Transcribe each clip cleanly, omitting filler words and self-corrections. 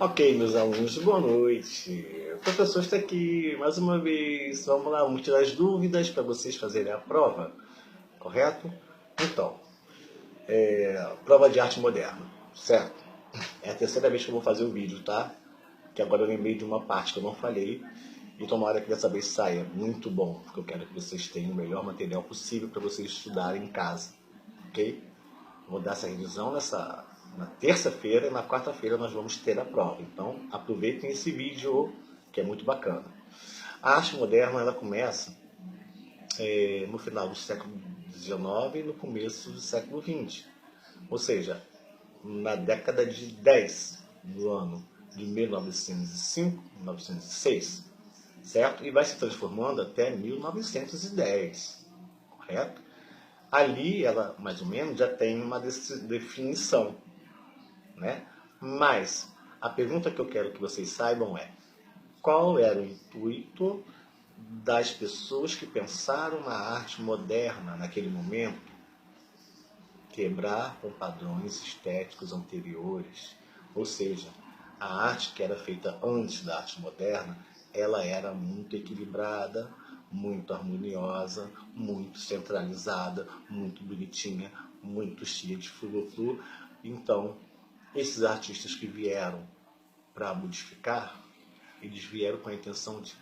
Ok, meus alunos, boa noite. O professor está aqui mais uma vez. Vamos lá, vamos tirar as dúvidas para vocês fazerem a prova, correto? Então, prova de arte moderna, certo? É a terceira vez que eu vou fazer o vídeo, tá? Que agora eu lembrei de uma parte que eu não falei. E tomara que dessa vez saia muito bom, porque eu quero que vocês tenham o melhor material possível para vocês estudarem em casa, ok? Vou dar essa revisão na terça-feira e na quarta-feira nós vamos ter a prova. Então, aproveitem esse vídeo que é muito bacana. A arte moderna ela começa no final do século XIX e no começo do século XX. Ou seja, na década de 10 do ano de 1905, 1906, certo? E vai se transformando até 1910, correto? Ali ela, mais ou menos, já tem uma definição, né? Mas a pergunta que eu quero que vocês saibam é: qual era o intuito das pessoas que pensaram na arte moderna naquele momento? Quebrar com padrões estéticos anteriores. Ou seja, a arte que era feita antes da arte moderna, ela era muito equilibrada, muito harmoniosa, muito centralizada, muito bonitinha, muito cheia de flu-flu. Então, esses artistas que vieram para modificar, eles vieram com a intenção de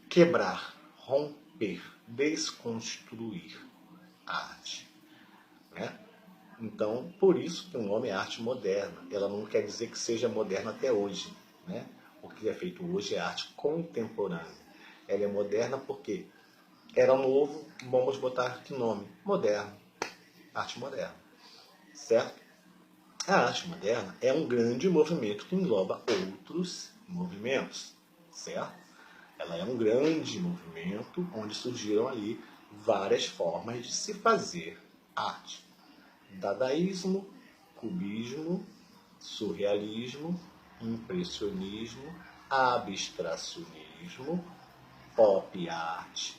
quebrar, romper, desconstruir a arte, né? Então, por isso que o nome é arte moderna. Ela não quer dizer que seja moderna até hoje, né? O que é feito hoje é arte contemporânea. Ela é moderna porque era novo, vamos botar que nome? Moderno. Arte moderna, certo? A arte moderna é um grande movimento que engloba outros movimentos, certo? Ela é um grande movimento onde surgiram ali várias formas de se fazer arte. Dadaísmo, cubismo, surrealismo, impressionismo, abstracionismo, pop art,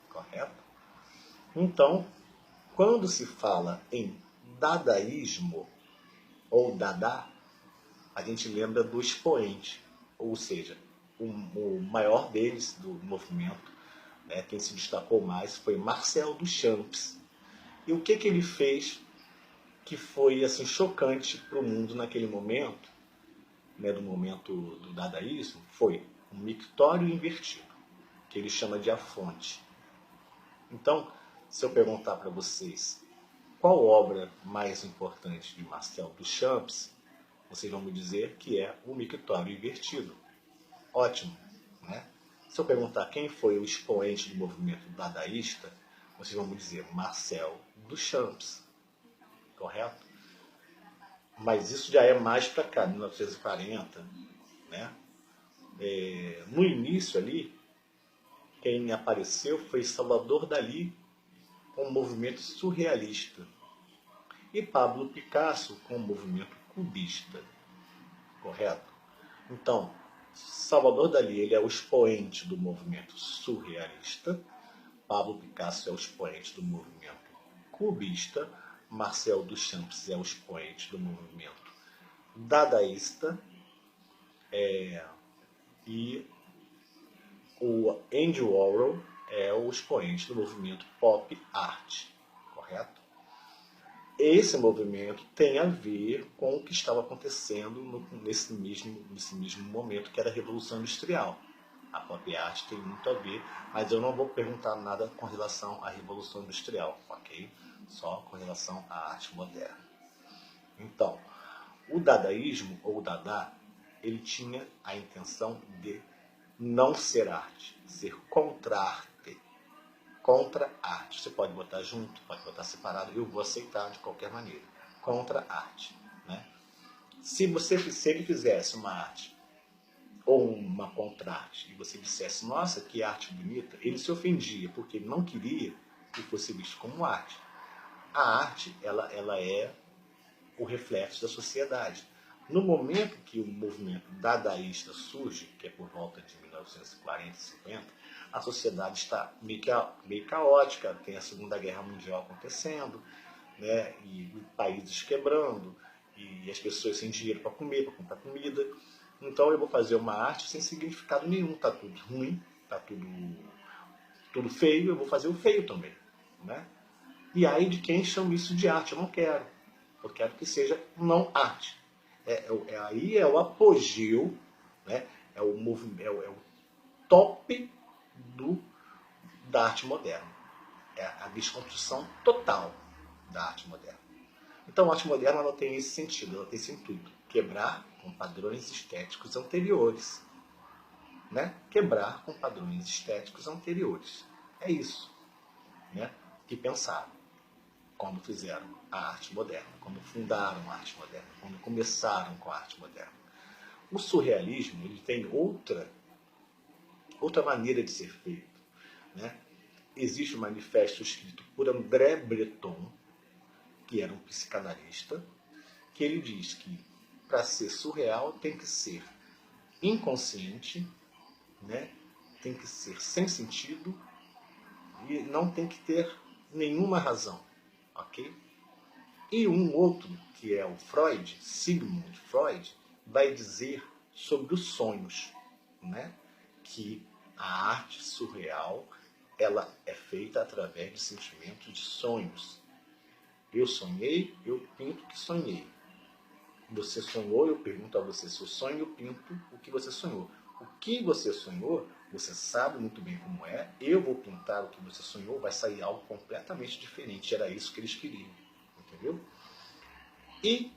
correto? Então, quando se fala em dadaísmo ou dadá, a gente lembra do expoente, ou seja, o maior deles do movimento, né, quem se destacou mais foi Marcel Duchamp. E o que ele fez que foi assim chocante para o mundo naquele momento, né, do momento do dadaísmo, foi o mictório invertido, que ele chama de a fonte. Então, se eu perguntar para vocês qual obra mais importante de Marcel Duchamp, vocês vão me dizer que é o mictório invertido. Ótimo, né? Se eu perguntar quem foi o expoente do movimento dadaísta, vocês vão me dizer Marcel Duchamp, correto? Mas isso já é mais para cá, 1940, né? No início ali, quem apareceu foi Salvador Dalí com o movimento surrealista e Pablo Picasso com o movimento cubista, correto? Então, Salvador Dalí ele é o expoente do movimento surrealista, Pablo Picasso é o expoente do movimento cubista, Marcel Duchamp é o expoente do movimento dadaísta, e o Andy Warhol é o expoente do movimento pop art, correto? Esse movimento tem a ver com o que estava acontecendo nesse mesmo momento, que era a Revolução Industrial. A pop art tem muito a ver, mas eu não vou perguntar nada com relação à Revolução Industrial, ok? Só com relação à arte moderna. Então, o dadaísmo, ou dadá, ele tinha a intenção de não ser arte, ser contra-arte. Contra-arte. Você pode botar junto, pode botar separado, eu vou aceitar de qualquer maneira. Contra-arte, né? Se ele fizesse uma arte ou uma contra-arte e você dissesse, nossa, que arte bonita, ele se ofendia, porque ele não queria que fosse visto como arte. A arte, ela é o reflexo da sociedade. No momento que o movimento dadaísta surge, que é por volta de 1940 e 50, a sociedade está meio caótica, tem a Segunda Guerra Mundial acontecendo, né, e países quebrando, e as pessoas sem dinheiro para comer, para comprar comida. então eu vou fazer uma arte sem significado nenhum, tá tudo ruim, tá tudo feio, eu vou fazer o feio também, né? E aí de quem chama isso de arte? Eu não quero. Eu quero que seja não arte. Aí é o apogeu, né? É o movimento, é o top da arte moderna. É a desconstrução total da arte moderna. Então a arte moderna ela tem esse sentido, ela tem esse intuito. Quebrar com padrões estéticos anteriores. Né? Quebrar com padrões estéticos anteriores. É isso, né? Que pensaram quando fizeram a arte moderna, quando fundaram a arte moderna, quando começaram com a arte moderna. O surrealismo ele tem outra maneira de ser feito, né? Existe um manifesto escrito por André Breton, que era um psicanalista, que ele diz que para ser surreal tem que ser inconsciente, né? Tem que ser sem sentido e não tem que ter nenhuma razão, ok? E um outro, que é o Freud, Sigmund Freud, vai dizer sobre os sonhos, né? Que a arte surreal ela é feita através de sentimentos de sonhos. Eu sonhei, eu pinto o que sonhei. Você sonhou, eu pergunto a você se eu sonho, eu pinto o que você sonhou. O que você sonhou, você sabe muito bem como é, eu vou pintar o que você sonhou, vai sair algo completamente diferente. Era isso que eles queriam, entendeu? E,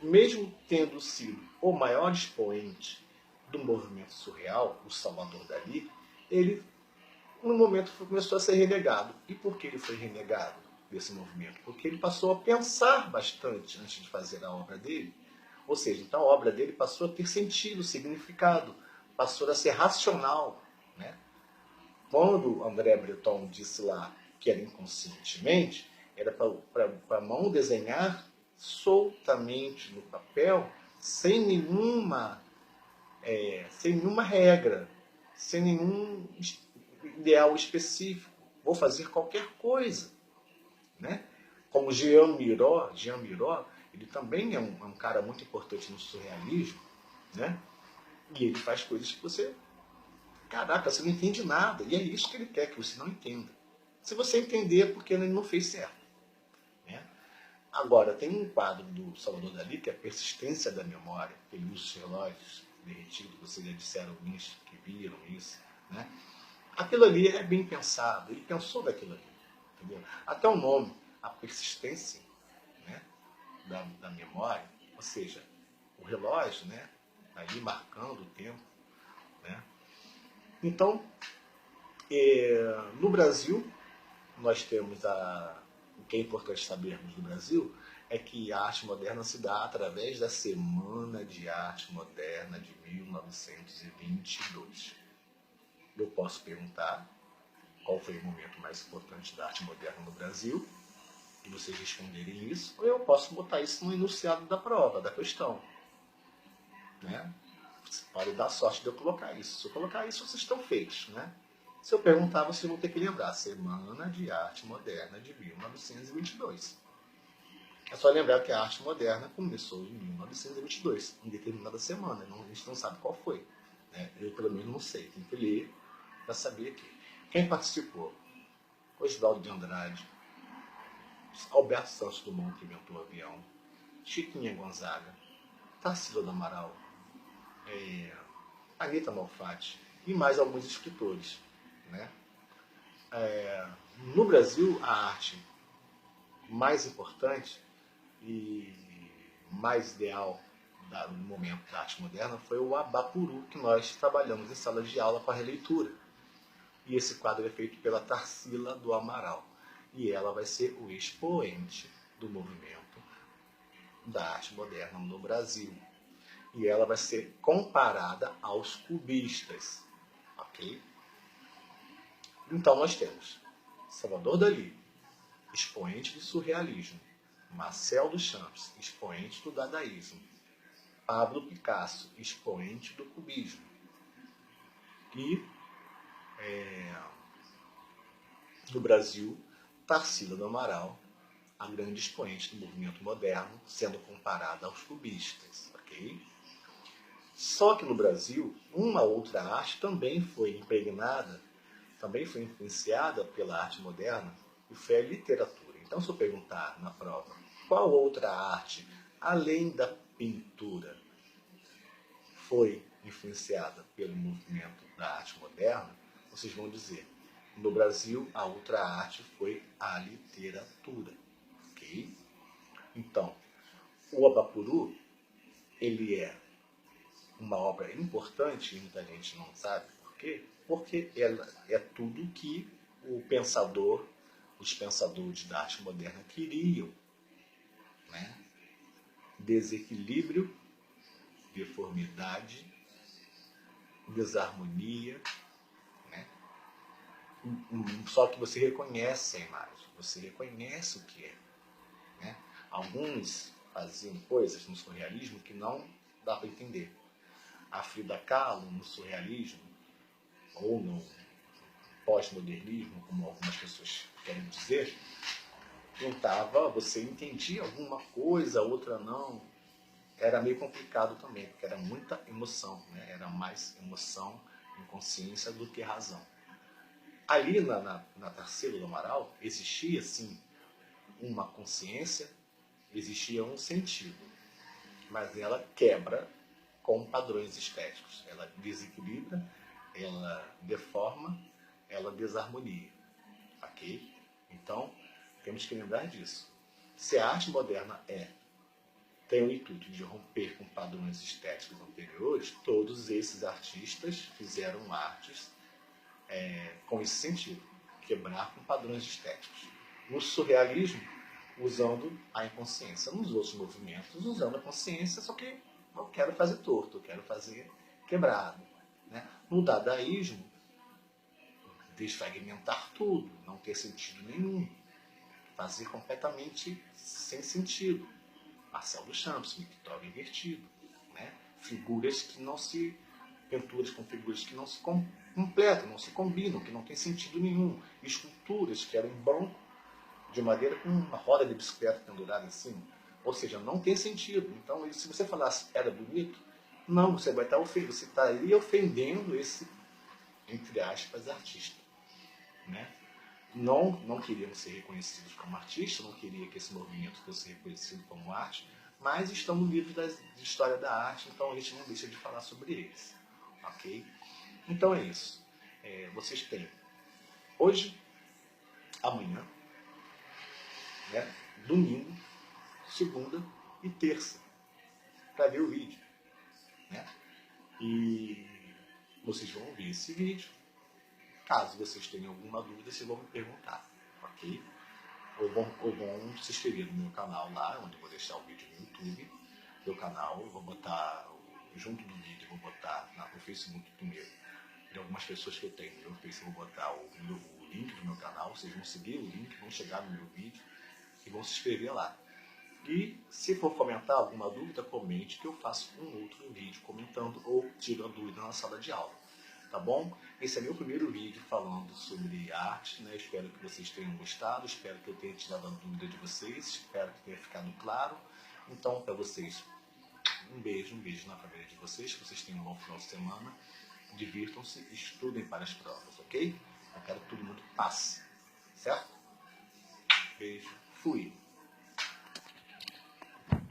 mesmo tendo sido o maior expoente do movimento surreal, o Salvador Dalí, ele, no momento, começou a ser renegado. E por que ele foi renegado desse movimento? Porque ele passou a pensar bastante antes de fazer a obra dele. Ou seja, então a obra dele passou a ter sentido, significado, passou a ser racional, né? Quando André Breton disse lá que era inconscientemente, era para a mão desenhar soltamente no papel, sem nenhuma regra, sem nenhum ideal específico. Vou fazer qualquer coisa, né? Como Jean Miró, ele também é um cara muito importante no surrealismo, né? E ele faz coisas que você, caraca, você não entende nada. E é isso que ele quer, que você não entenda. Se você entender, é porque ele não fez certo, né? Agora, tem um quadro do Salvador Dalí, que é a persistência da memória. Ele usa os relógios derretidos, vocês já disseram alguns que viram isso, né? Aquilo ali é bem pensado, ele pensou daquilo ali, entendeu? Até o nome, a persistência, né, da memória, ou seja, o relógio, né, ali marcando o tempo, né? Então, no Brasil, nós temos o que é importante sabermos no Brasil é que a arte moderna se dá através da Semana de Arte Moderna de 1922. Eu posso perguntar qual foi o momento mais importante da arte moderna no Brasil, e vocês responderem isso, ou eu posso botar isso no enunciado da prova, da questão, né? Você pode dar sorte de eu colocar isso. Se eu colocar isso, vocês estão feitos, né? Se eu perguntar, vocês vão ter que lembrar. Semana de Arte Moderna de 1922. É só lembrar que a arte moderna começou em 1922, em determinada semana. A gente não sabe qual foi, né? Eu, pelo menos, não sei. Tem que ler para saber aqui. Quem participou? Oswaldo de Andrade, Alberto Santos Dumont, que inventou o avião, Chiquinha Gonzaga, Tarsila do Amaral, Anita Malfatti e mais alguns escritores, né? No Brasil, a arte mais importante e mais ideal no momento da arte moderna foi o Abapuru, que nós trabalhamos em sala de aula com a releitura. E esse quadro é feito pela Tarsila do Amaral. E ela vai ser o expoente do movimento da arte moderna no Brasil. E ela vai ser comparada aos cubistas, ok? Então nós temos Salvador Dalí, expoente do surrealismo, Marcel Duchamp, expoente do dadaísmo, Pablo Picasso, expoente do cubismo, e no Brasil, Tarsila do Amaral, a grande expoente do movimento moderno, sendo comparada aos cubistas, ok? Só que no Brasil, uma outra arte também foi impregnada, também foi influenciada pela arte moderna, e foi a literatura. Então, se eu perguntar na prova, qual outra arte, além da pintura, foi influenciada pelo movimento da arte moderna, vocês vão dizer, no Brasil, a outra arte foi a literatura. Ok? Então, o Abapuru, ele é uma obra importante, e muita gente não sabe por quê, porque ela é tudo que os pensadores da arte moderna queriam, né? Desequilíbrio, deformidade, desarmonia, né? Só que você reconhece a imagem, você reconhece o que é, né? Alguns faziam coisas no surrealismo que não dá para entender. A Frida Kahlo, no surrealismo, ou no pós-modernismo, como algumas pessoas querem dizer, pintava, você entendia alguma coisa, outra não. Era meio complicado também, porque era muita emoção, né? Era mais emoção, inconsciência do que razão. Ali na Tarsila do Amaral existia sim uma consciência, existia um sentido, mas ela quebra com padrões estéticos. Ela desequilibra, ela deforma, ela desarmonia. Ok? Então, temos que lembrar disso. Se a arte moderna tem o intuito de romper com padrões estéticos anteriores, todos esses artistas fizeram artes com esse sentido, quebrar com padrões estéticos. No surrealismo, usando a inconsciência. Nos outros movimentos, usando a consciência, só que eu quero fazer torto, eu quero fazer quebrado. Né? No dadaísmo, desfragmentar tudo, não ter sentido nenhum, fazer completamente sem sentido. Marcel Duchamp, mictório invertido, né? Figuras que não se... pinturas com figuras que não se completam, não se combinam, que não tem sentido nenhum. Esculturas que eram em branco, de madeira, com uma roda de bicicleta pendurada em cima. Ou seja, não tem sentido. Então, se você falasse era bonito, não, você vai estar ofendendo, você está ali ofendendo esse, entre aspas, artista. Né? Não queriam ser reconhecidos como artistas, não queria que esse movimento fosse reconhecido como arte, mas estão no livro de história da arte, então a gente não deixa de falar sobre eles. Ok? Então é isso. Vocês têm hoje, amanhã, né, domingo, segunda e terça para ver o vídeo. Né? E vocês vão ver esse vídeo. Caso vocês tenham alguma dúvida, vocês vão me perguntar, ok? Ou vão se inscrever no meu canal lá, onde eu vou deixar o vídeo no YouTube. Meu canal, eu vou botar, junto do vídeo, eu vou botar no Facebook primeiro. De algumas pessoas que eu tenho no meu Facebook, vou botar o link do meu canal. Vocês vão seguir o link, vão chegar no meu vídeo e vão se inscrever lá. E se for comentar alguma dúvida, comente que eu faço um outro vídeo comentando ou tiro a dúvida na sala de aula. Tá bom? Esse é meu primeiro vídeo falando sobre arte, né? Espero que vocês tenham gostado, espero que eu tenha tirado a dúvida de vocês, espero que tenha ficado claro. Então, para vocês, um beijo na família de vocês, que vocês tenham um bom final de semana, divirtam-se, estudem para as provas, ok? Eu quero que todo mundo passe, certo? Beijo, fui!